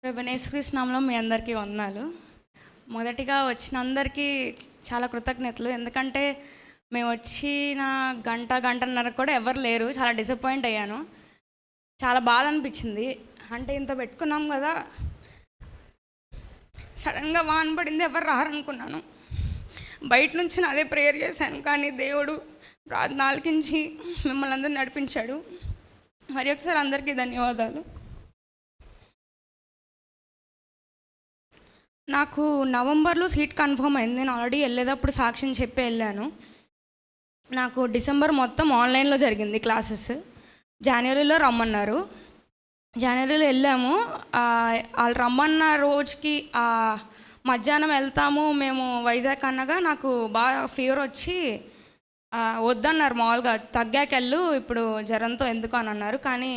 ప్రభువైన యేసుక్రీస్తు నామములో మీ అందరికీ వందనాలు. మొదటిగా వచ్చిన అందరికీ చాలా కృతజ్ఞతలు. ఎందుకంటే మేము వచ్చిన గంటన్నర కూడా ఎవరు లేరు. చాలా డిసప్పాయింట్ అయ్యాను. చాలా బాధ అనిపించింది. అంటే ఇంత పెట్టుకున్నాం కదా, సడన్గా వాన పడింది, ఎవరు రారనుకున్నాను. బయట నుంచి అదే ప్రేయర్ చేశాను, కానీ దేవుడు ప్రార్థన ఆలకించి మిమ్మల్ని అందరూ నడిపించాడు. మరి ఒకసారి అందరికీ ధన్యవాదాలు. నాకు నవంబర్లో సీట్ కన్ఫర్మ్ అయింది. నేను ఆల్రెడీ వెళ్ళేటప్పుడు సాక్ష్యం చెప్పి వెళ్ళాను. నాకు డిసెంబర్ మొత్తం ఆన్లైన్లో జరిగింది క్లాసెస్. జనవరిలో రమ్మన్నారు. జనవరిలో వెళ్ళాము. వాళ్ళు రమ్మన్న రోజుకి మధ్యాహ్నం వెళ్తాము మేము వైజాగ్ అనగా నాకు బాగా ఫీవర్ వచ్చి వద్దన్నారు. మామూలుగా తగ్గాకెళ్ళు, ఇప్పుడు జ్వరంతో ఎందుకు అని అన్నారు. కానీ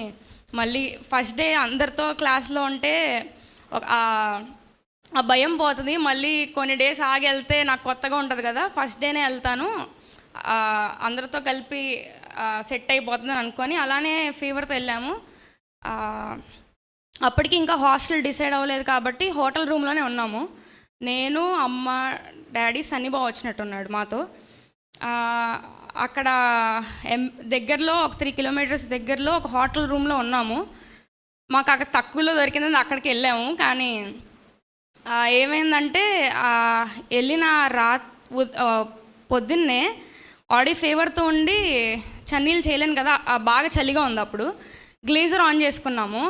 మళ్ళీ ఫస్ట్ డే అందరితో క్లాస్లో ఉంటే ఆ భయం పోతుంది. మళ్ళీ కొన్ని డేస్ ఆగి వెళ్తే నాకు కొత్తగా ఉంటుంది కదా, ఫస్ట్ డేనే వెళ్తాను, అందరితో కలిపి సెట్ అయిపోతుందని అనుకొని అలానే ఫీవర్తో వెళ్ళాము. అప్పటికి ఇంకా హాస్టల్ డిసైడ్ అవ్వలేదు కాబట్టి హోటల్ రూమ్లోనే ఉన్నాము. నేను, అమ్మ, డాడీ, సన్నీబాబు వచ్చినట్టున్నాడు మాతో. అక్కడ దగ్గరలో ఒక 3 కిలోమీటర్స్ దగ్గరలో ఒక హోటల్ రూమ్లో ఉన్నాము. మాకు అక్కడ తక్కువలో దొరికిందని అక్కడికి వెళ్ళాము. కానీ ఏమైందంటే వెళ్ళిన పొద్దున్నే ఆల్రెడీ ఫీవర్తో ఉండి చన్నీళ్ళు చేయలేను కదా, బాగా చలిగా ఉంది. అప్పుడు గ్లేజర్ ఆన్ చేసుకున్నాము.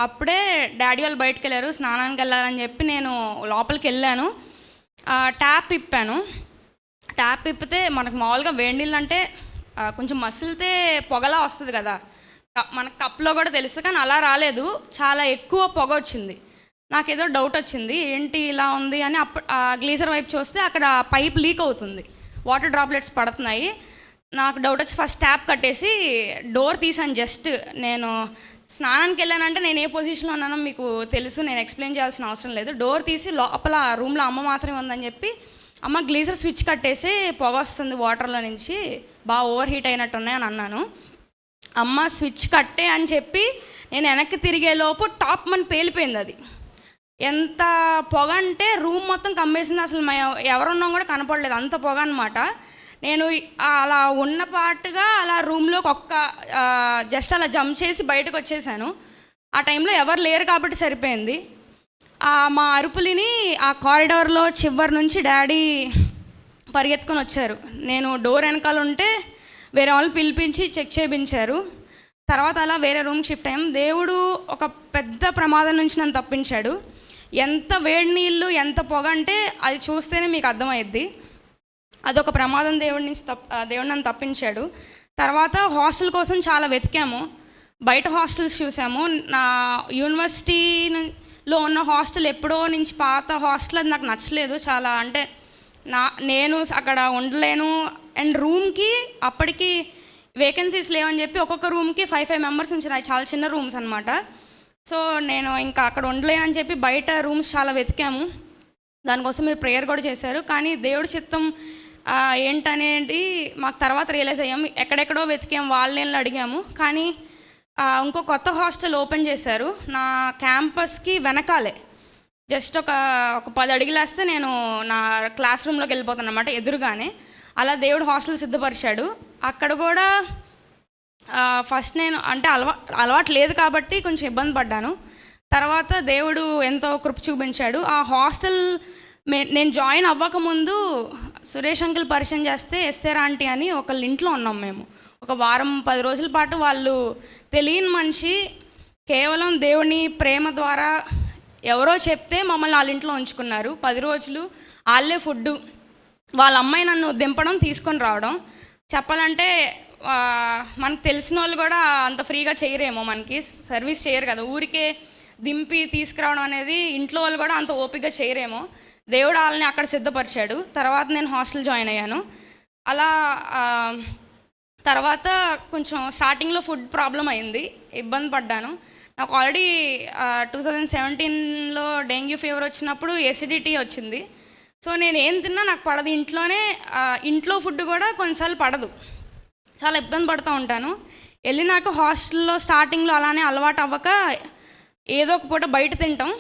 అప్పుడే డాడీ వాళ్ళు బయటకు వెళ్ళారు, స్నానానికి వెళ్ళాలని చెప్పి నేను లోపలికి వెళ్ళాను. ట్యాప్ ఇప్పాను. ట్యాప్ ఇప్పితే మనకు మామూలుగా వేడి నీళ్ళు అంటే కొంచెం మసిలితే పొగలా వస్తుంది కదా, మనకు కప్లో కూడా తెలుస్తుంది. కానీ అలా రాలేదు, చాలా ఎక్కువ పొగ వచ్చింది. నాకేదో డౌట్ వచ్చింది, ఏంటి ఇలా ఉంది అని. గ్లీజర్ వైపు చూస్తే అక్కడ పైప్ లీక్ అవుతుంది, వాటర్ డ్రాప్లెట్స్ పడుతున్నాయి. నాకు డౌట్ వచ్చి ఫస్ట్ ట్యాప్ కట్టేసి డోర్ తీసాను. జస్ట్ నేను స్నానానికి వెళ్ళానంటే నేను ఏ పొజిషన్లో ఉన్నానో మీకు తెలుసు, నేను ఎక్స్ప్లెయిన్ చేయాల్సిన అవసరం లేదు. డోర్ తీసి లోపల రూమ్లో అమ్మ మాత్రమే ఉందని చెప్పి అమ్మ గ్లీజర్ స్విచ్ కట్టేసి పొగ వస్తుంది వాటర్లో నుంచి, బాగా ఓవర్ హీట్ అయినట్టున్నాయి అని అన్నాను. అమ్మ స్విచ్ కట్టే అని చెప్పి నేను వెనక్కి తిరిగేలోపు టాప్ మన పేలిపోయింది. అది ఎంత పొగ అంటే రూమ్ మొత్తం కమ్మేసింది. అసలు ఎవరున్నాం కూడా కనపడలేదు, అంత పొగ అనమాట. నేను అలా ఉన్న పాటుగా అలా రూమ్లోకి జస్ట్ అలా జంప్ చేసి బయటకు వచ్చేసాను. ఆ టైంలో ఎవరు లేరు కాబట్టి సరిపోయింది. మా అరుపులిని ఆ కారిడార్లో చివరి నుంచి డాడీ పరిగెత్తుకొని వచ్చారు. నేను డోర్ వెనకాల ఉంటే వేరే వాళ్ళని పిలిపించి చెక్ చేయించారు. తర్వాత అలా వేరే రూమ్కి షిఫ్ట్ అయ్యాం. దేవుడు ఒక పెద్ద ప్రమాదం నుంచి నన్ను తప్పించాడు. ఎంత వేడి నీళ్ళు, ఎంత పొగ అంటే అది చూస్తేనే మీకు అర్థమైద్ది. అదొక ప్రమాదం దేవుడు నన్ను తప్పించాడు. తర్వాత హాస్టల్ కోసం చాలా వెతికాము, బయట హాస్టల్స్ చూసాము. నా యూనివర్సిటీలో ఉన్న హాస్టల్ ఎప్పుడో నుంచి పాత హాస్టల్, అది నాకు నచ్చలేదు చాలా. అంటే నేను అక్కడ ఉండలేను. అండ్ రూమ్కి అప్పటికి వేకెన్సీస్ లేవని చెప్పి ఒక్కొక్క రూమ్కి 5 మెంబర్స్ ఉంచారు. చాలా చిన్న రూమ్స్ అనమాట. సో నేను ఇంకా అక్కడ ఉండలేనని చెప్పి బయట రూమ్స్ చాలా వెతికాము. దానికోసం మీరు ప్రేయర్ కూడా చేశారు. కానీ దేవుడి చిత్తం ఏంటనేది మాకు తర్వాత రియలైజ్ అయ్యాము. ఎక్కడెక్కడో వెతికాము, వాళ్ళని అడిగాము. కానీ ఇంకో కొత్త హాస్టల్ ఓపెన్ చేశారు నా క్యాంపస్కి వెనకాలే. జస్ట్ ఒక 10 అడుగులు వేస్తే నేను నా క్లాస్ రూమ్లోకి వెళ్ళిపోతాను అనమాట, ఎదురుగానే. అలా దేవుడు హాస్టల్ సిద్ధపరిచాడు. అక్కడ కూడా ఫస్ట్ నేను అంటే అలవాటు లేదు కాబట్టి కొంచెం ఇబ్బంది పడ్డాను. తర్వాత దేవుడు ఎంతో కృప చూపించాడు. ఆ హాస్టల్ నేను జాయిన్ అవ్వకముందు సురేష్ అంకుల్ పరిచయం చేస్తే ఎస్తేర్ ఆంటీ అని ఒకళ్ళ ఇంట్లో ఉన్నాం మేము. ఒక వారం 10 రోజుల పాటు వాళ్ళు తెలియని మనిషి కేవలం దేవుని ప్రేమ ద్వారా ఎవరో చెప్తే మమ్మల్ని వాళ్ళ ఇంట్లో ఉంచుకున్నారు. 10 రోజులు వాళ్ళే ఫుడ్డు, వాళ్ళ అమ్మాయి నన్ను దింపడం తీసుకొని రావడం. చెప్పాలంటే మనకు తెలిసిన వాళ్ళు కూడా అంత ఫ్రీగా చేయరేమో, మనకి సర్వీస్ చేయరు కదా, ఊరికే దింపి తీసుకురావడం అనేది ఇంట్లో వాళ్ళు కూడా అంత ఓపికగా చేయరేమో. దేవుడు వాళ్ళని అక్కడ సిద్ధపరిచాడు. తర్వాత నేను హాస్టల్ జాయిన్ అయ్యాను. అలా తర్వాత కొంచెం స్టార్టింగ్లో ఫుడ్ ప్రాబ్లం అయింది, ఇబ్బంది పడ్డాను. నాకు ఆల్రెడీ 2017లో డెంగ్యూ ఫీవర్ వచ్చినప్పుడు ఎసిడిటీ వచ్చింది. సో నేను ఏం తిన్నా నాకు పడదు. ఇంట్లో ఫుడ్ కూడా కొన్నిసార్లు పడదు, చాలా ఇబ్బంది పడుతూ ఉంటాను. వెళ్ళినాక హాస్టల్లో స్టార్టింగ్లో అలానే అలవాటు అవ్వక ఏదో ఒక పూట బయట తింటాం,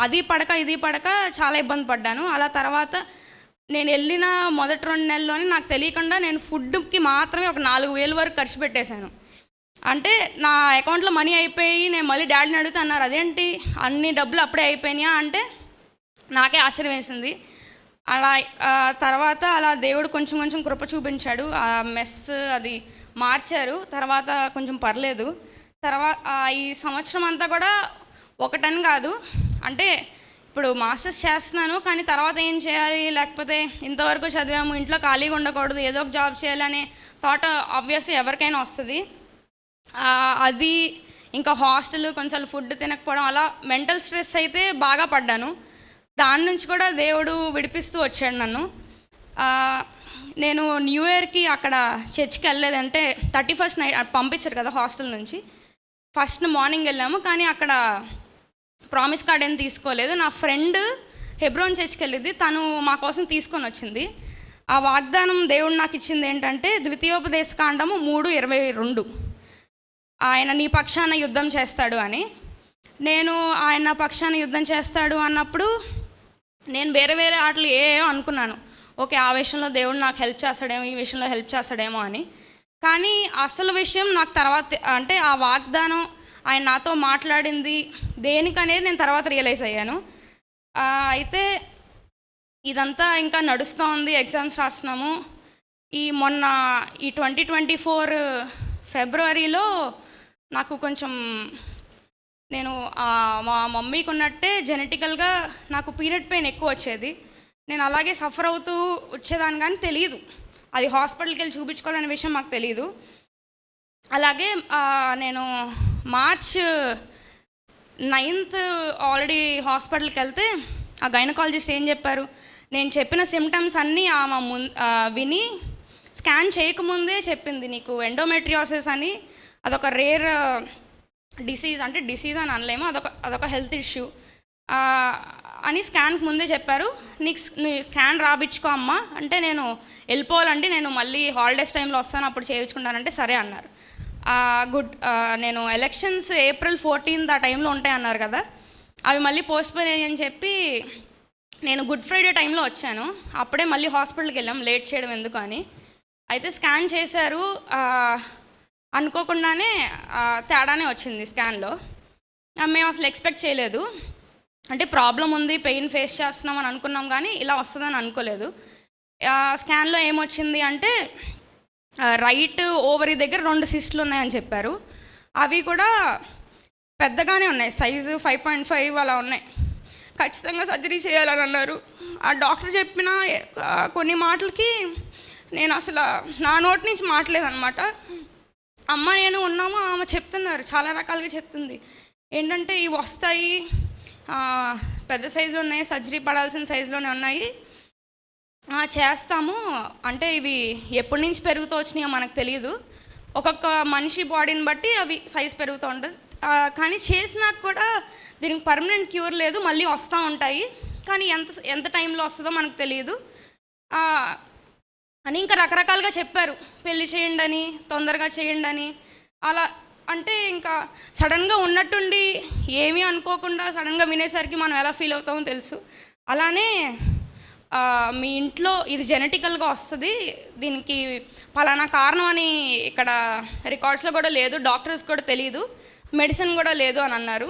అది పడక ఇది పడక చాలా ఇబ్బంది పడ్డాను. అలా తర్వాత నేను వెళ్ళిన మొదటి 2 నెలల్లోనే నాకు తెలియకుండా నేను ఫుడ్కి మాత్రమే ఒక 4,000 వరకు ఖర్చు పెట్టేశాను. అంటే నా అకౌంట్లో మనీ అయిపోయి నేను మళ్ళీ డాడీని అడిగితే అన్నారు, అదేంటి అన్ని డబ్బులు అప్పుడే అయిపోయినాయా అంటే నాకే ఆశ్చర్యం వేసింది. అలా తర్వాత అలా దేవుడు కొంచెం కొంచెం కృప చూపించాడు. ఆ మెస్ అది మార్చారు, తర్వాత కొంచెం పర్లేదు. తర్వాత ఈ సంవత్సరం అంతా కూడా ఒకటని కాదు, అంటే ఇప్పుడు మాస్టర్స్ చేస్తున్నాను, కానీ తర్వాత ఏం చేయాలి, లేకపోతే ఇంతవరకు చదివాము, ఇంట్లో ఖాళీగా ఉండకూడదు, ఏదో ఒక జాబ్ చేయాలనే థాట్ ఆబ్వియస్లీ ఎవరికైనా వస్తుంది. అది ఇంకా హాస్టల్ కొంచెం ఫుడ్ తినకపోవడం, అలా మెంటల్ స్ట్రెస్ అయితే బాగా పడ్డాను. దాని నుంచి కూడా దేవుడు విడిపిస్తూ వచ్చాడు నన్ను. నేను న్యూ ఇయర్కి అక్కడ చర్చ్కి వెళ్ళలేదంటే 31st నైట్ పంపించారు కదా హాస్టల్ నుంచి. ఫస్ట్ మార్నింగ్ వెళ్ళాము, కానీ అక్కడ ప్రామిస్ కార్డ్ ఏం తీసుకోలేదు. నా ఫ్రెండ్ హెబ్రోన్ చర్చ్కి వెళ్ళింది, తను మా కోసం తీసుకొని వచ్చింది. ఆ వాగ్దానం దేవుడు నాకు ఇచ్చింది ఏంటంటే ద్వితీయోపదేశకాండము 3:22, ఆయన నీ పక్షాన యుద్ధం చేస్తాడు అని. నేను ఆయన పక్షాన యుద్ధం చేస్తాడు అన్నప్పుడు నేను వేరే వేరే ఆటలు ఏవో అనుకున్నాను, ఓకే ఆ విషయంలో దేవుడు నాకు హెల్ప్ చేస్తాడేమో, ఈ విషయంలో హెల్ప్ చేస్తాడేమో అని. కానీ అసలు విషయం నాకు తర్వాత, అంటే ఆ వాగ్దానం ఆయన నాతో మాట్లాడింది దేనికనేది నేను తర్వాత రియలైజ్ అయ్యాను. అయితే ఇదంతా ఇంకా నడుస్తూ ఉంది, ఎగ్జామ్స్ రాస్తున్నాము. మొన్న 2024 ఫిబ్రవరిలో నాకు కొంచెం, నేను మా మమ్మీకి ఉన్నట్టే జెనెటికల్గా నాకు పీరియడ్ పెయిన్ ఎక్కువ వచ్చేది. నేను అలాగే సఫర్ అవుతూ వచ్చేదాన్ని, కానీ తెలియదు అది హాస్పిటల్కి వెళ్ళి చూపించుకోవాలనే విషయం మాకు తెలియదు. అలాగే నేను March 9th ఆల్రెడీ హాస్పిటల్కి వెళ్తే ఆ గైనకాలజిస్ట్ ఏం చెప్పారు, నేను చెప్పిన సిమ్టమ్స్ అన్నీ ఆమె విని స్కాన్ చేయకముందే చెప్పింది, నీకు ఎండోమెట్రియోసిస్ అని, అదొక రేర్ డిసీజ్, అంటే డిసీజ్ అని అనలేము, అదొక హెల్త్ ఇష్యూ అని స్కాన్కి ముందే చెప్పారు. నీ స్కాన్ రాబిచ్చుకో అమ్మా అంటే, నేను వెళ్ళిపోవాలంటే నేను మళ్ళీ హాలిడేస్ టైంలో వస్తాను అప్పుడు చేయించుకుంటానంటే సరే అన్నారు. నేను ఎలక్షన్స్ April 14th ఆ టైంలో ఉంటాయి అన్నారు కదా, అవి మళ్ళీ పోస్ట్పోన్ అయ్యని చెప్పి నేను గుడ్ ఫ్రైడే టైంలో వచ్చాను. అప్పుడే మళ్ళీ హాస్పిటల్కి వెళ్ళాం, లేట్ చేయడం ఎందుకు అని. అయితే స్కాన్ చేశారు, అనుకోకుండానే తేడానే వచ్చింది స్కాన్లో. మేము అసలు ఎక్స్పెక్ట్ చేయలేదు, అంటే ప్రాబ్లం ఉంది, పెయిన్ ఫేస్ చేస్తున్నాం అని అనుకున్నాం, కానీ ఇలా వస్తుందని అనుకోలేదు. స్కాన్లో ఏమొచ్చింది అంటే రైట్ ఓవరీ దగ్గర 2 సిస్టులు ఉన్నాయని చెప్పారు. అవి కూడా పెద్దగానే ఉన్నాయి, సైజు 5.5 అలా ఉన్నాయి. ఖచ్చితంగా సర్జరీ చేయాలని అన్నారు. ఆ డాక్టర్ చెప్పిన కొన్ని మాటలకి నేను అసలు నా నోటి నుంచి మాటలేదన్నమాట. అమ్మ నేను ఉన్నాము, ఆమె చెప్తున్నారు, చాలా రకాలుగా చెప్తుంది. ఏంటంటే ఇవి వస్తాయి, పెద్ద సైజులో ఉన్నాయి, సర్జరీ పడాల్సిన సైజులోనే ఉన్నాయి, చేస్తాము అంటే ఇవి ఎప్పటి నుంచి పెరుగుతూ వచ్చినాయో మనకు తెలియదు, ఒక్కొక్క మనిషి బాడీని బట్టి అవి సైజ్ పెరుగుతూ ఉంటుంది, కానీ చేసినాక కూడా దీనికి పర్మనెంట్ క్యూర్ లేదు, మళ్ళీ వస్తూ ఉంటాయి, కానీ ఎంత టైంలో వస్తుందో మనకు తెలియదు అని ఇంకా రకరకాలుగా చెప్పారు. పెళ్ళి చేయండి అని, తొందరగా చేయండి అని, అలా అంటే ఇంకా సడన్గా ఉన్నట్టుండి ఏమీ అనుకోకుండా సడన్గా వినేసరికి మనం ఎలా ఫీల్ అవుతామో తెలుసు. అలానే మీ ఇంట్లో ఇది జెనెటికల్గా వస్తుంది, దీనికి పలానా కారణం అని ఇక్కడ రికార్డ్స్లో కూడా లేదు, డాక్టర్స్ కూడా తెలియదు, మెడిసిన్ కూడా లేదు అని అన్నారు.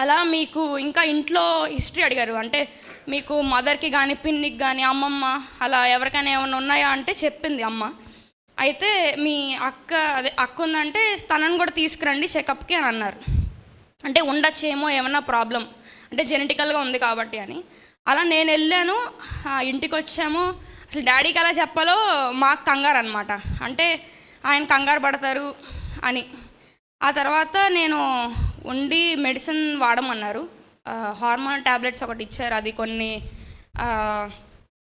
అలా మీకు ఇంకా ఇంట్లో హిస్టరీ అడిగారు, అంటే మీకు మదర్కి కానీ పిన్నికి కానీ అమ్మమ్మ అలా ఎవరికైనా ఏమైనా ఉన్నాయా అంటే చెప్పింది అమ్మ. అయితే మీ అక్క ఉందంటే తనని కూడా తీసుకురండి చెకప్కి అని అన్నారు. అంటే ఉండొచ్చేమో ఏమన్నా ప్రాబ్లం, అంటే జెనెటికల్గా ఉంది కాబట్టి అని. అలా నేను వెళ్ళాను, ఇంటికి వచ్చాము. అసలు డాడీకి ఎలా చెప్పాలో మాకు కంగారు అనమాట, అంటే ఆయన కంగారు పడతారు అని. ఆ తర్వాత నేను ఉండి మెడిసిన్ వాడమన్నారు, హార్మోన్ ట్యాబ్లెట్స్ ఒకటి ఇచ్చారు, అది కొన్ని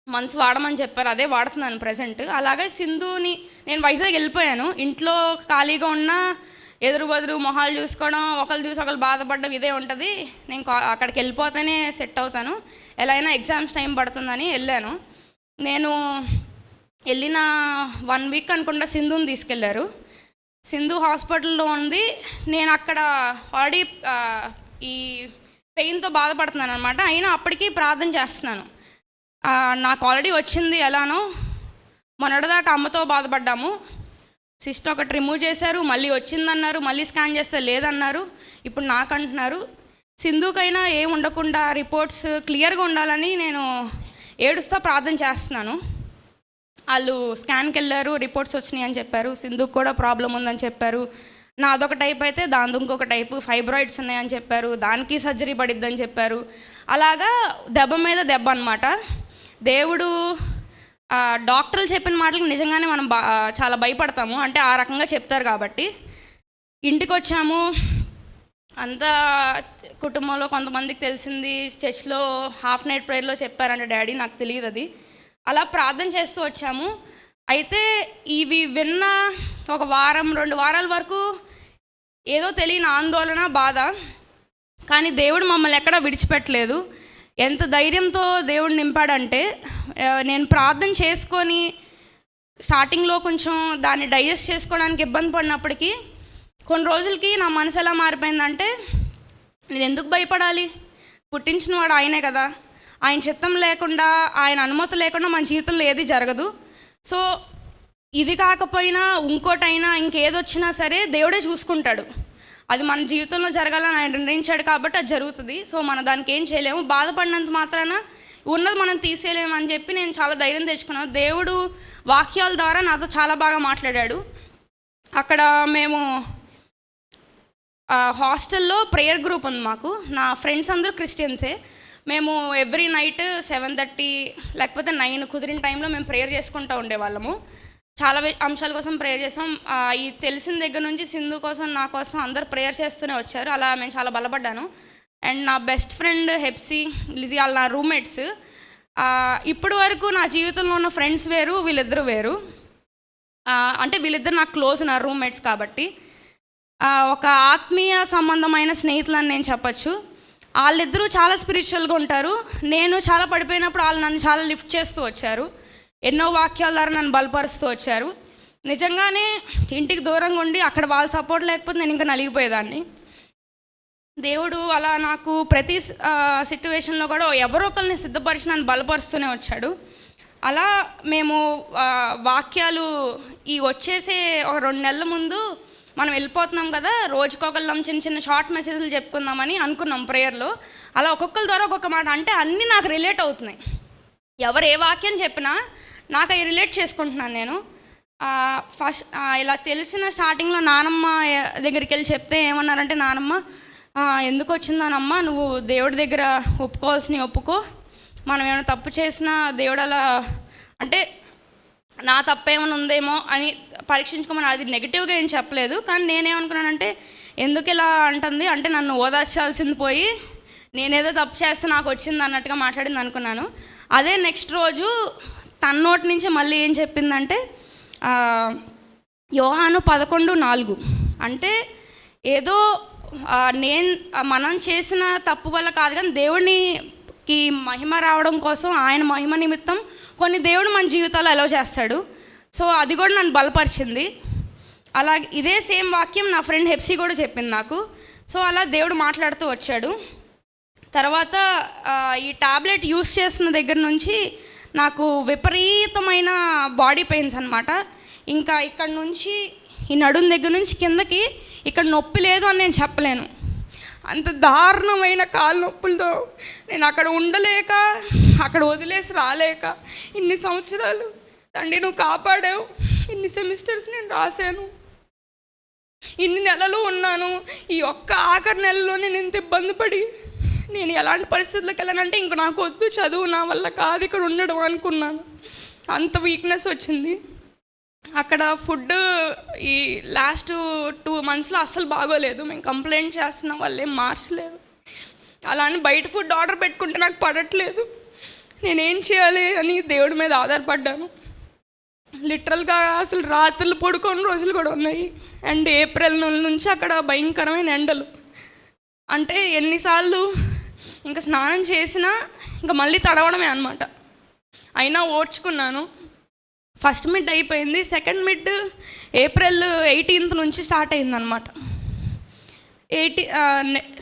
మంత్స్ వాడమని చెప్పారు, అదే వాడుతున్నాను ప్రజెంట్. అలాగే సింధుని నేను వైజాగ్ వెళ్ళిపోయాను, ఇంట్లో ఖాళీగా ఉన్న ఎదురు బదురు మొహాలు చూసుకోవడం, ఒకళ్ళు చూసి ఒకళ్ళు బాధపడడం ఇదే ఉంటుంది, నేను అక్కడికి వెళ్ళిపోతేనే సెట్ అవుతాను, ఎలా అయినా ఎగ్జామ్స్ టైం పడుతుందని వెళ్ళాను. నేను వెళ్ళిన 1 వీక్ అనుకుంటా సింధుని తీసుకెళ్లారు. సింధు హాస్పిటల్లో ఉంది, నేను అక్కడ ఆల్రెడీ ఈ పెయిన్తో బాధపడుతున్నాను అనమాట. అయినా అప్పటికీ ప్రార్థన చేస్తున్నాను. నాకు ఆల్రెడీ వచ్చింది ఎలానో, మొన్నటిదాకా అమ్మతో బాధపడ్డాము. సిస్ట్ ఒకటి రిమూవ్ చేశారు, మళ్ళీ వచ్చిందన్నారు, మళ్ళీ స్కాన్ చేస్తే లేదన్నారు, ఇప్పుడు నాకు అంటున్నారు. సింధుకైనా ఏం ఉండకుండా రిపోర్ట్స్ క్లియర్గా ఉండాలని నేను ఏడుస్తా ప్రార్థన చేస్తున్నాను. వాళ్ళు స్కాన్కి వెళ్ళారు, రిపోర్ట్స్ వచ్చినాయి అని చెప్పారు. సింధుకు కూడా ప్రాబ్లం ఉందని చెప్పారు. నాదొక టైప్ అయితే దాని ఇంకొక టైపు, ఫైబ్రాయిడ్స్ ఉన్నాయని చెప్పారు, దానికి సర్జరీ పడిద్దని చెప్పారు. అలాగా దెబ్బ మీద దెబ్బ అనమాట. దేవుడు డాక్టర్లు చెప్పిన మాటలకు నిజంగానే మనం చాలా భయపడతాము, అంటే ఆ రకంగా చెప్తారు కాబట్టి. ఇంటికి వచ్చాము, అంతా కుటుంబంలో కొంతమందికి తెలిసింది. చర్చ్లో హాఫ్ నైట్ ప్రేయర్లో చెప్పారంట డాడీ, నాకు తెలియదు అది. అలా ప్రార్థన చేస్తూ వచ్చాము. అయితే ఇవి విన్న ఒక వారం 2 వారాల వరకు ఏదో తెలియని ఆందోళన, బాధ. కానీ దేవుడు మమ్మల్ని ఎక్కడా విడిచిపెట్టలేదు. ఎంత ధైర్యంతో దేవుడు నింపాడంటే, నేను ప్రార్థన చేసుకొని స్టార్టింగ్లో కొంచెం దాన్ని డైజెస్ట్ చేసుకోవడానికి ఇబ్బంది పడినప్పటికీ కొన్ని రోజులకి నా మనసు ఎలా మారిపోయిందంటే, నేను ఎందుకు భయపడాలి, పుట్టించిన వాడు ఆయనే కదా, ఆయన చిత్తం లేకుండా, ఆయన అనుమతి లేకుండా మన జీవితంలో ఏది జరగదు. సో ఇది కాకపోయినా ఇంకోటైనా ఇంకేదొచ్చినా సరే దేవుడే చూసుకుంటాడు. అది మన జీవితంలో జరగాలని ఆయన నిర్ణయించాడు కాబట్టి అది జరుగుతుంది. సో మనం దానికి ఏం చేయలేము. బాధపడినంత మాత్రాన ఉన్నది మనం తీసేయలేము అని చెప్పి నేను చాలా ధైర్యం తెచ్చుకున్నాను. దేవుడు వాక్యాల ద్వారా నాతో చాలా బాగా మాట్లాడాడు. అక్కడ మేము హాస్టల్లో ప్రేయర్ గ్రూప్ ఉంది మాకు. నా ఫ్రెండ్స్ అందరూ క్రిస్టియన్సే. మేము ఎవ్రీ నైట్ 7:30 లేకపోతే 9 కుదిరిన టైంలో మేము ప్రేయర్ చేసుకుంటూ ఉండేవాళ్ళము. చాలా అంశాల కోసం ప్రేయర్ చేసాం. ఈ తెలిసిన దగ్గర నుంచి సింధు కోసం, నా కోసం అందరు ప్రేయర్ చేస్తూనే వచ్చారు. అలా మేము చాలా బలపడ్డాను. అండ్ నా బెస్ట్ ఫ్రెండ్ హెప్సీ, లిజీ, వాళ్ళు నా రూమ్మేట్స్. ఇప్పటి వరకు నా జీవితంలో ఉన్న ఫ్రెండ్స్ వేరు, వీళ్ళిద్దరు వేరు. అంటే వీళ్ళిద్దరు నాకు క్లోజ్, నా రూమ్మేట్స్ కాబట్టి. ఒక ఆత్మీయ సంబంధమైన స్నేహితులని నేను చెప్పచ్చు. వాళ్ళిద్దరూ చాలా స్పిరిచువల్గా ఉంటారు. నేను చాలా పడిపోయినప్పుడు వాళ్ళు నన్ను చాలా లిఫ్ట్ చేస్తూ వచ్చారు. ఎన్నో వాక్యాల ద్వారా నన్ను బలపరుస్తూ వచ్చారు. నిజంగానే ఇంటికి దూరంగా ఉండి అక్కడ వాళ్ళ సపోర్ట్ లేకపోతే నేను ఇంకా నలిగిపోయేదాన్ని. దేవుడు అలా నాకు ప్రతి సిట్యువేషన్లో కూడా ఎవరో ఒకరిని సిద్ధపరిచి నన్ను బలపరుస్తూనే వచ్చాడు. అలా మేము వాక్యాలు ఈ వచ్చేసే ఒక 2 నెలల ముందు మనం వెళ్ళిపోతున్నాం కదా, రోజుకొకళ్ళం చిన్న చిన్న షార్ట్ మెసేజ్లు చెప్పుకుందామని అనుకున్నాం ప్రేయర్లో. అలా ఒక్కొక్కరి ద్వారా ఒక్కొక్క మాట, అంటే అన్నీ నాకు రిలేట్ అవుతున్నాయి. ఎవరు ఏ వాక్యం చెప్పినా నాకు అవి రిలేట్ చేసుకుంటున్నాను నేను. ఫస్ట్ ఇలా తెలిసిన స్టార్టింగ్లో నానమ్మ దగ్గరికి వెళ్ళి చెప్తే ఏమన్నారంటే, నానమ్మ ఎందుకు వచ్చిందానమ్మా, నువ్వు దేవుడి దగ్గర ఒప్పుకోవాల్సినవి ఒప్పుకో, మనం ఏమైనా తప్పు చేసినా దేవుడు అలా, అంటే నా తప్పేమైనా ఉందేమో అని పరీక్షించుకోమని. అది నెగిటివ్గా ఏం చెప్పలేదు, కానీ నేనేమనుకున్నానంటే, ఎందుకు ఇలా అంటుంది అంటే నన్ను ఓదార్చాల్సింది పోయి నేనేదో తప్పు చేస్తే నాకు వచ్చింది అన్నట్టుగా మాట్లాడింది అనుకున్నాను. అదే నెక్స్ట్ రోజు తన నోటి నుంచి మళ్ళీ ఏం చెప్పిందంటే, యోహాను 11:4, అంటే ఏదో మనం చేసిన తప్పు వల్ల కాదు, కానీ దేవునికి మహిమ రావడం కోసం, ఆయన మహిమ నిమిత్తం కొన్ని దేవుడు మన జీవితాల్లో అలౌ చేస్తాడు. సో అది కూడా నన్ను బలపరిచింది. అలాగే ఇదే సేమ్ వాక్యం నా ఫ్రెండ్ హెప్సీ కూడా చెప్పింది నాకు. సో అలా దేవుడు మాట్లాడుతూ వచ్చాడు. తర్వాత ఈ టాబ్లెట్ యూస్ చేస్తున్న దగ్గర నుంచి నాకు విపరీతమైన బాడీ పెయిన్స్ అనమాట. ఇంకా ఇక్కడ నుంచి ఈ నడుం దగ్గర నుంచి కిందకి ఇక్కడ నొప్పి లేదు అని నేను చెప్పలేను. అంత దారుణమైన కాలు నొప్పులతో నేను అక్కడ ఉండలేక, అక్కడ వదిలేసి రాలేక, ఇన్ని సంవత్సరాలు తండ్రి నువ్వు కాపాడావు, ఇన్ని సెమిస్టర్స్ నేను రాశాను, ఇన్ని నెలలు ఉన్నాను, ఈ ఒక్క ఆఖరి నెలలో నేను ఇంత ఇబ్బంది పడి నేను ఎలాంటి పరిస్థితులకు వెళ్ళానంటే ఇంక నాకు వద్దు చదువు, నా వల్ల కాదు ఇక్కడ ఉండడం అనుకున్నాను. అంత వీక్నెస్ వచ్చింది. అక్కడ ఫుడ్ ఈ లాస్ట్ 2 మంత్స్లో అస్సలు బాగోలేదు. మేము కంప్లైంట్ చేస్తున్నాం, వాళ్ళు ఏం మార్చలేదు. అలా అని బయట ఫుడ్ ఆర్డర్ పెట్టుకుంటే నాకు పడట్లేదు. నేనేం చేయాలి అని దేవుడి మీద ఆధారపడ్డాను. లిటరల్గా అసలు రాత్రులు పడుకొని రోజులు కూడా ఉన్నాయి. అండ్ ఏప్రిల్ నెల నుంచి అక్కడ భయంకరమైన ఎండలు. అంటే ఎన్నిసార్లు ఇంకా స్నానం చేసినా ఇంకా మళ్ళీ తడవడమే అనమాట. అయినా ఓర్చుకున్నాను. ఫస్ట్ మిడ్ అయిపోయింది. సెకండ్ మిడ్ ఏప్రిల్ 18th నుంచి స్టార్ట్ అయిందనమాట.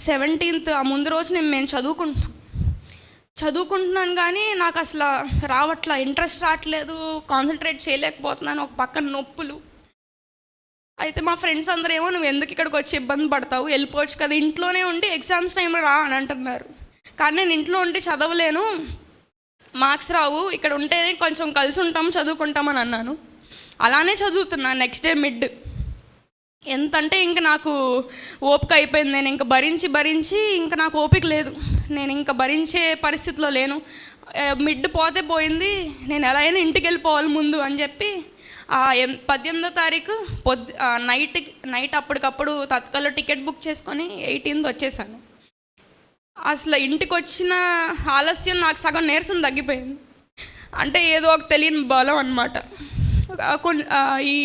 17th ఆ ముందు రోజు మేము చదువుకుంటున్నాను కానీ నాకు అసలు రావట్లా, ఇంట్రెస్ట్ రావట్లేదు, కాన్సన్ట్రేట్ చేయలేకపోతున్నాను, ఒక పక్కన నొప్పులు. అయితే మా ఫ్రెండ్స్ అందరూ ఏమో, నువ్వు ఎందుకు ఇక్కడికి వచ్చి ఇబ్బంది పడతావు, వెళ్ళిపోవచ్చు కదా, ఇంట్లోనే ఉండి ఎగ్జామ్స్ టైంలో రా అని అంటున్నారు. కానీ నేను ఇంట్లో ఉండి చదవలేను, మార్క్స్ రావు, ఇక్కడ ఉంటేనే కొంచెం కలిసి ఉంటాము, చదువుకుంటామని అన్నాను. అలానే చదువుతున్నాను. నెక్స్ట్ డే మిడ్ ఎంతంటే ఇంక నాకు ఓపిక అయిపోయింది. నేను ఇంకా భరించి ఇంకా నాకు ఓపిక లేదు, నేను ఇంకా భరించే పరిస్థితిలో లేను. మిడ్ పోతే పోయింది, నేను ఎలా అయినా ఇంటికి వెళ్ళిపోవాలి ముందు అని చెప్పి 18వ తారీఖు నైట్ అప్పటికప్పుడు తత్కాల్లో టికెట్ బుక్ చేసుకొని 18th వచ్చేసాను. అసలు ఇంటికి వచ్చిన ఆలస్యం నాకు సగం నీరసం తగ్గిపోయింది. అంటే ఏదో ఒక తెలియని బలం అన్నమాట. ఈ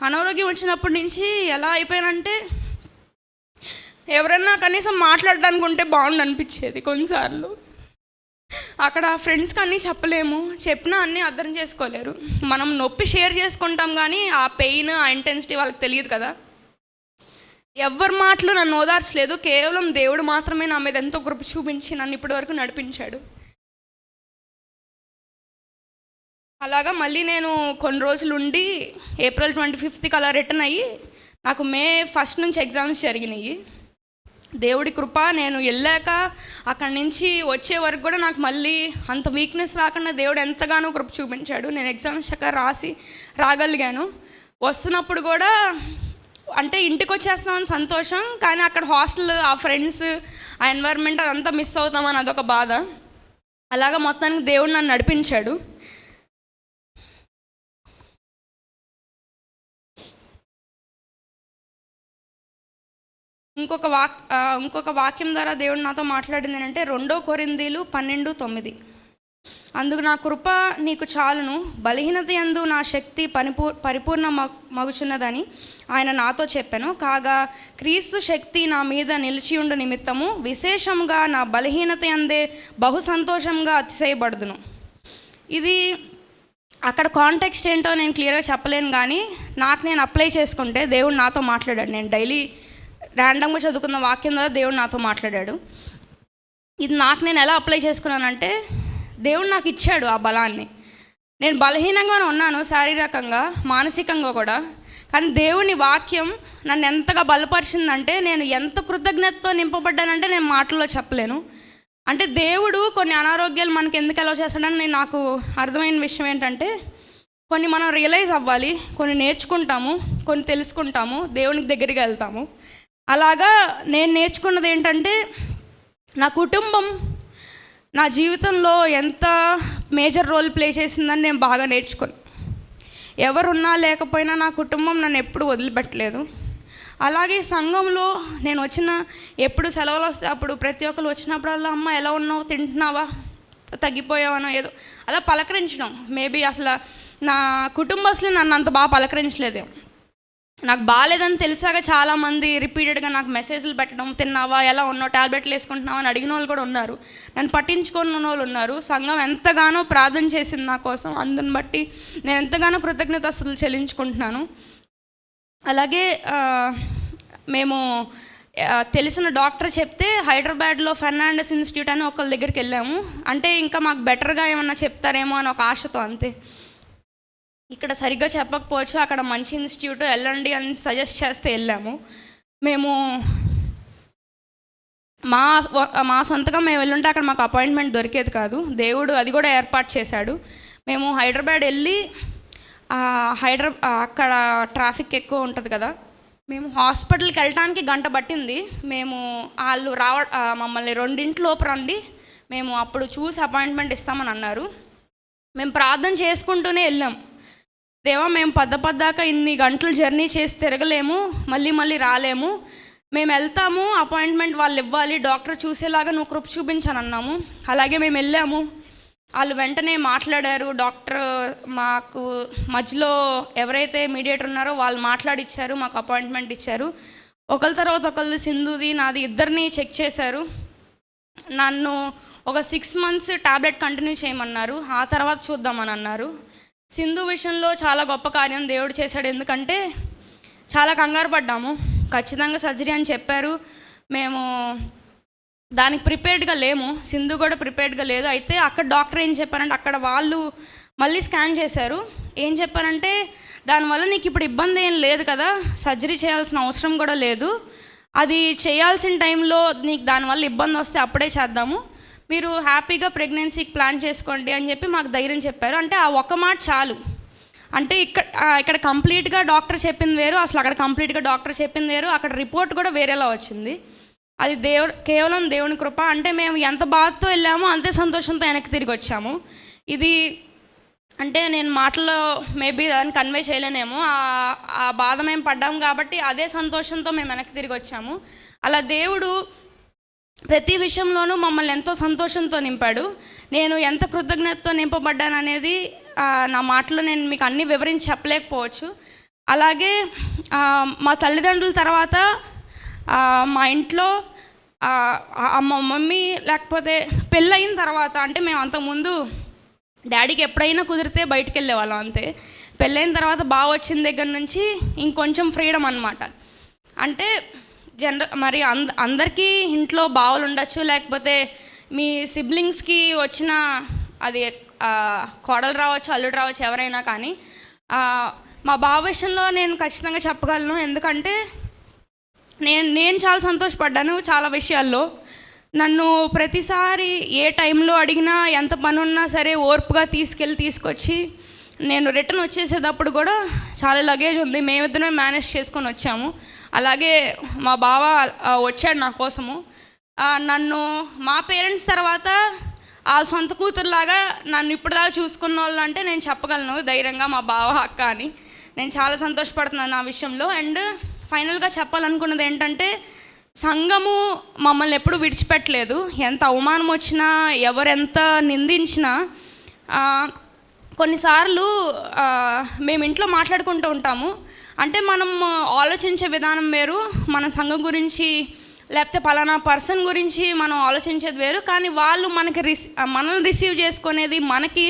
అనారోగ్యం వచ్చినప్పటి నుంచి ఎలా అయిపోయానంటే, ఎవరన్నా కనీసం మాట్లాడడానికి ఉంటే బాగుండు అనిపించేది కొన్నిసార్లు. అక్కడ ఫ్రెండ్స్కి అన్నీ చెప్పలేము, చెప్పినా అన్నీ అర్థం చేసుకోలేరు. మనం నొప్పి షేర్ చేసుకుంటాం కానీ ఆ పెయిన్, ఆ ఇంటెన్సిటీ వాళ్ళకి తెలియదు కదా. ఎవరి మాటలు నన్ను ఓదార్చలేదు, కేవలం దేవుడు మాత్రమే నా మీద ఎంతో కృప చూపించి నన్ను ఇప్పటి వరకు నడిపించాడు. అలాగా మళ్ళీ నేను కొన్ని రోజులు ఉండి April 25th అలా రిటర్న్ అయ్యి, నాకు May 1st నుంచి ఎగ్జామ్స్ జరిగినాయి. దేవుడి కృప, నేను వెళ్ళాక అక్కడి నుంచి వచ్చే వరకు కూడా నాకు మళ్ళీ అంత వీక్నెస్ రాకుండా దేవుడు ఎంతగానో కృప చూపించాడు. నేను ఎగ్జామ్స్ చక్కగా రాగలిగాను. వస్తున్నప్పుడు కూడా అంటే ఇంటికి వచ్చేస్తామని సంతోషం, కానీ అక్కడ హాస్టల్, ఆ ఫ్రెండ్స్, ఆ ఎన్వైర్న్మెంట్ అదంతా మిస్ అవుతామని అదొక బాధ. అలాగా మొత్తానికి దేవుడు నన్ను నడిపించాడు. ఇంకొక వాక్యం ద్వారా దేవుడు నాతో మాట్లాడింది ఏంటంటే 2 కొరింథీలు 12:9. అందుకు నా కృప నీకు చాలును, బలహీనత యందు నా శక్తి పరిపూర్ణ మగుచున్నదని ఆయన నాతో చెప్పాను. కాగా క్రీస్తు శక్తి నా మీద నిలిచియుండు నిమిత్తము విశేషంగా నా బలహీనత యందే బహు సంతోషంగా అతిశయపడుదును. ఇది అక్కడ కాంటెక్స్ట్ ఏంటో నేను క్లియర్గా చెప్పలేను, కానీ నాకు నేను అప్లై చేసుకుంటే దేవుడు నాతో మాట్లాడాడు. నేను డైలీ ర్యాండమ్గా చదువుకున్న వాక్యం ద్వారా దేవుడు నాతో మాట్లాడాడు. ఇది నాకు నేను ఎలా అప్లై చేసుకున్నానంటే, దేవుడు నాకు ఇచ్చాడు ఆ బలాన్ని. నేను బలహీనంగానే ఉన్నాను, శారీరకంగా, మానసికంగా కూడా. కానీ దేవుని వాక్యం నన్ను ఎంతగా బలపరిచిందంటే, నేను ఎంత కృతజ్ఞతతో నింపబడ్డానంటే నేను మాటల్లో చెప్పలేను. అంటే దేవుడు కొన్ని అనారోగ్యాలు మనకి ఎందుకు ఎలా చేస్తాడని నాకు అర్థమైన విషయం ఏంటంటే, కొన్ని మనం రియలైజ్ అవ్వాలి, కొన్ని నేర్చుకుంటాము, కొన్ని తెలుసుకుంటాము, దేవునికి దగ్గరికి వెళ్తాము. అలాగా నేను నేర్చుకున్నది ఏంటంటే, నా కుటుంబం నా జీవితంలో ఎంత మేజర్ రోల్ ప్లే చేసిందని నేను బాగా నేర్చుకున్నాను. ఎవరున్నా లేకపోయినా నా కుటుంబం నన్ను ఎప్పుడు వదిలిపెట్టలేదు. అలాగే సంఘంలో నేను ఎప్పుడు సెలవులు వస్తే అప్పుడు ప్రతి ఒక్కరు వచ్చినప్పుడల్లా, అమ్మ ఎలా ఉన్నావు, తింటున్నావా, తగ్గిపోయావనో ఏదో అలా పలకరించడం. మేబీ అసలు నా కుటుంబస్తులు నన్ను అంత బాగా పలకరించలేదు. నాకు బాగాలేదని తెలిసాక చాలామంది రిపీటెడ్గా నాకు మెసేజ్లు పెట్టడం, తిన్నావా, ఎలా ఉన్నావు, టాబ్లెట్లు వేసుకుంటున్నావా అని అడిగిన వాళ్ళు కూడా ఉన్నారు, నన్ను పట్టించుకున్న వాళ్ళు ఉన్నారు. సంఘం ఎంతగానో ప్రార్థన చేసింది నా కోసం, అందుని బట్టి నేను ఎంతగానో కృతజ్ఞతాస్తుతులు చెల్లించుకుంటున్నాను. అలాగే మేము తెలిసిన డాక్టర్ చెప్తే హైదరాబాద్లో ఫెర్నాండెస్ ఇన్స్టిట్యూట్ అని ఒకళ్ళ దగ్గరికి వెళ్ళాము. అంటే ఇంకా మాకు బెటర్గా ఏమన్నా చెప్తారేమో అని ఒక ఆశతో, అంతే. ఇక్కడ సరిగ్గా చెప్పకపోవచ్చు, అక్కడ మంచి ఇన్స్టిట్యూట్ వెళ్ళండి అని సజెస్ట్ చేస్తే వెళ్ళాము. మేము మా సొంతగా మేము వెళ్ళుంటే అక్కడ మాకు అపాయింట్మెంట్ దొరికేది కాదు. దేవుడు అది కూడా ఏర్పాటు చేశాడు. మేము హైదరాబాద్ వెళ్ళి అక్కడ ట్రాఫిక్ ఎక్కువ ఉంటుంది కదా, మేము హాస్పిటల్కి వెళ్ళటానికి 1 గంట పట్టింది. మేము వాళ్ళు మమ్మల్ని 2 రండి, మేము అప్పుడు చూసి అపాయింట్మెంట్ ఇస్తామని అన్నారు. మేము ప్రార్థన చేసుకుంటూనే వెళ్ళాం. దేవా, మేము పద్దాకా ఇన్ని గంటలు జర్నీ చేసి తిరగలేము, మళ్ళీ రాలేము, మేము వెళ్తాము, అపాయింట్మెంట్ వాళ్ళు ఇవ్వాలి, డాక్టర్ చూసేలాగా నువ్వు కృప చూపించని అన్నాము. అలాగే మేము వెళ్ళాము. వాళ్ళు వెంటనే మాట్లాడారు. డాక్టర్ మాకు మధ్యలో ఎవరైతే మీడియేటర్ ఉన్నారో వాళ్ళు మాట్లాడిచ్చారు, మాకు అపాయింట్మెంట్ ఇచ్చారు. ఒకరి తర్వాత ఒకళ్ళు, సింధుది నాది, ఇద్దరిని చెక్ చేశారు. నన్ను ఒక 6 months టాబ్లెట్ కంటిన్యూ చేయమన్నారు, ఆ తర్వాత చూద్దామని అన్నారు. సింధు విషయంలో చాలా గొప్ప కార్యం దేవుడు చేశాడు. ఎందుకంటే చాలా కంగారు పడ్డాము. ఖచ్చితంగా సర్జరీ అని చెప్పారు. మేము దానికి ప్రిపేర్డ్గా లేము, సింధు కూడా ప్రిపేర్డ్గా లేదు. అయితే అక్కడ డాక్టర్ ఏం చెప్పారంటే, అక్కడ వాళ్ళు మళ్ళీ స్కాన్ చేశారు. ఏం చెప్పారంటే, దానివల్ల నీకు ఇప్పుడు ఇబ్బంది ఏం లేదు కదా, సర్జరీ చేయాల్సిన అవసరం కూడా లేదు, అది చేయాల్సిన టైంలో నీకు దానివల్ల ఇబ్బంది వస్తే అప్పుడే చేద్దాము, మీరు హ్యాపీగా ప్రెగ్నెన్సీకి ప్లాన్ చేసుకోండి అని చెప్పి మాకు ధైర్యం చెప్పారు. అంటే ఆ ఒక్క మాట చాలు. అంటే ఇక్కడ కంప్లీట్గా డాక్టర్ చెప్పింది వేరు, అసలు అక్కడ కంప్లీట్గా డాక్టర్ చెప్పింది వేరు, అక్కడ రిపోర్ట్ కూడా వేరేలా వచ్చింది. అది కేవలం దేవుని కృప. అంటే మేము ఎంత బాధతో వెళ్ళామో అంతే సంతోషంతో వెనక్కి తిరిగి వచ్చాము. ఇది అంటే నేను మాటల్లో మేబీ దాన్ని కన్వే చేయలేనేమో, ఆ బాధ మేము పడ్డాము కాబట్టి అదే సంతోషంతో మేము వెనక్కి తిరిగి వచ్చాము. అలా దేవుడు ప్రతి విషయంలోనూ మమ్మల్ని ఎంతో సంతోషంతో నింపాడు. నేను ఎంత కృతజ్ఞతతో నింపబడ్డాను అనేది నా మాటలో నేను మీకు అన్నీ వివరించి చెప్పలేకపోవచ్చు. అలాగే మా తల్లిదండ్రుల తర్వాత మా ఇంట్లో మా మమ్మీ, లేకపోతే పెళ్ళయిన తర్వాత, అంటే మేము అంతకుముందు డాడీకి ఎప్పుడైనా కుదిరితే బయటికి వెళ్ళేవాళ్ళం అంతే. పెళ్ళైన తర్వాత బాగా వచ్చిన దగ్గర నుంచి ఇంకొంచెం ఫ్రీడమ్ అనమాట. అంటే మరి అందరికీ ఇంట్లో బావలు ఉండొచ్చు, లేకపోతే మీ సిబ్లింగ్స్కి వచ్చిన అది కోడలు రావచ్చు, అల్లుడు రావచ్చు, ఎవరైనా కానీ మా బావ విషయంలో నేను ఖచ్చితంగా చెప్పగలను. ఎందుకంటే నేను చాలా సంతోషపడ్డాను చాలా విషయాల్లో. నన్ను ప్రతిసారి ఏ టైంలో అడిగినా, ఎంత పని ఉన్నా సరే ఓర్పుగా తీసుకొచ్చి, నేను రిటర్న్ వచ్చేసేటప్పుడు కూడా చాలా లగేజ్ ఉంది, మేమిద్దరమే మేనేజ్ చేసుకొని వచ్చాము. అలాగే మా బావ వచ్చాడు నా కోసము. నన్ను మా పేరెంట్స్ తర్వాత వాళ్ళ సొంత కూతురులాగా నన్ను ఇప్పటిదాకా చూసుకున్న వాళ్ళు అంటే నేను చెప్పగలను ధైర్యంగా మా బావ, అక్క అని. నేను చాలా సంతోషపడుతున్నాను ఆ విషయంలో. అండ్ ఫైనల్గా చెప్పాలనుకున్నది ఏంటంటే, సంఘము మమ్మల్ని ఎప్పుడు విడిచిపెట్టలేదు. ఎంత అవమానం వచ్చినా, ఎవరెంత నిందించినా, కొన్నిసార్లు మేము ఇంట్లో మాట్లాడుకుంటూ ఉంటాము. అంటే మనం ఆలోచించే విధానం వేరు, మన సంఘం గురించి లేకపోతే పలానా పర్సన్ గురించి మనం ఆలోచించేది వేరు. కానీ వాళ్ళు మనల్ని రిసీవ్ చేసుకునేది, మనకి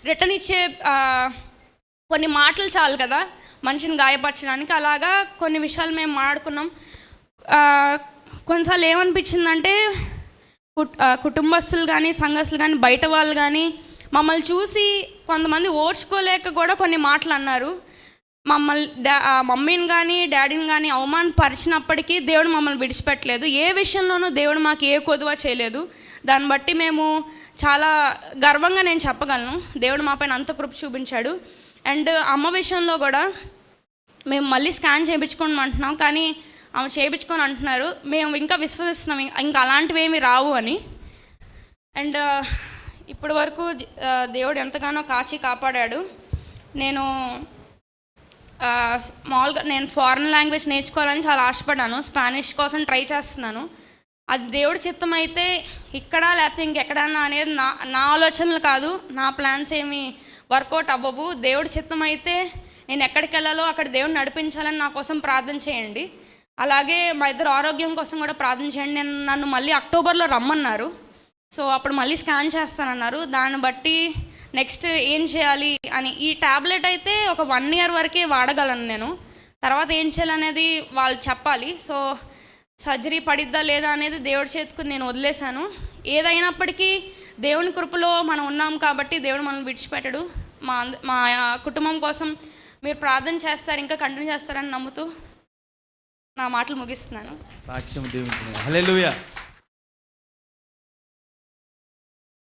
రిటర్న్ ఇచ్చే కొన్ని మాటలు చాలు కదా మనిషిని గాయపరచడానికి. అలాగా కొన్ని విషయాలు మేము మాట్లాడుకున్నాం. కొన్నిసార్లు ఏమనిపించిందంటే, కుటుంబస్తులు కానీ, సంఘస్థులు కానీ, బయట వాళ్ళు కానీ మమ్మల్ని చూసి కొంతమంది ఓర్చుకోలేక కూడా కొన్ని మాటలు అన్నారు. మమ్మీని కానీ డాడీని కానీ అవమానపరిచినప్పటికీ దేవుడు మమ్మల్ని విడిచిపెట్టలేదు. ఏ విషయంలోనూ దేవుడు మాకు ఏ కొదువ చేయలేదు. దాన్ని బట్టి మేము చాలా గర్వంగా నేను చెప్పగలను, దేవుడు మా పైన అంత కృప చూపించాడు. అండ్ అమ్మ విషయంలో కూడా మేము మళ్ళీ స్కాన్ చేయించుకోమంటున్నాం, కానీ ఆమె చేయించుకొని అంటున్నారు. మేము ఇంకా విశ్వసిస్తున్నాం ఇంకా అలాంటివి ఏమి రావు అని. అండ్ ఇప్పటి వరకు దేవుడు ఎంతగానో కాచి కాపాడాడు. మామూలుగా నేను ఫారెన్ లాంగ్వేజ్ నేర్చుకోవాలని చాలా ఆశపడ్డాను, స్పానిష్ కోసం ట్రై చేస్తున్నాను. అది దేవుడి చిత్తం అయితే ఇక్కడ లేకపోతే ఇంకెక్కడన్నా అనేది నా ఆలోచనలు కాదు, నా ప్లాన్స్ ఏమి వర్కౌట్ అవ్వవు. దేవుడి చిత్తం అయితే నేను ఎక్కడికి వెళ్ళాలో అక్కడ దేవుడు నడిపించాలని నా కోసం ప్రార్థన చేయండి. అలాగే మా ఇద్దరు ఆరోగ్యం కోసం కూడా ప్రార్థన చేయండి. నన్ను మళ్ళీ అక్టోబర్లో రమ్మన్నారు. సో అప్పుడు మళ్ళీ స్కాన్ చేస్తానన్నారు. దాన్ని బట్టి నెక్స్ట్ ఏం చేయాలి అని, ఈ ట్యాబ్లెట్ అయితే ఒక 1 year వరకే వాడగలను నేను, తర్వాత ఏం చేయాలనేది వాళ్ళు చెప్పాలి. సో సర్జరీ పడిద్దా లేదా అనేది దేవుడి చేతికి నేను వదిలేశాను. ఏదైనప్పటికీ దేవుని కృపలో మనం ఉన్నాం కాబట్టి దేవుడు మనం విడిచిపెట్టడు. మా కుటుంబం కోసం మీరు ప్రార్థన చేస్తారు, ఇంకా కంటిన్యూ చేస్తారని నమ్ముతూ నా మాటలు ముగిస్తున్నాను. సాక్ష్యం దేవునికి హల్లెలూయా.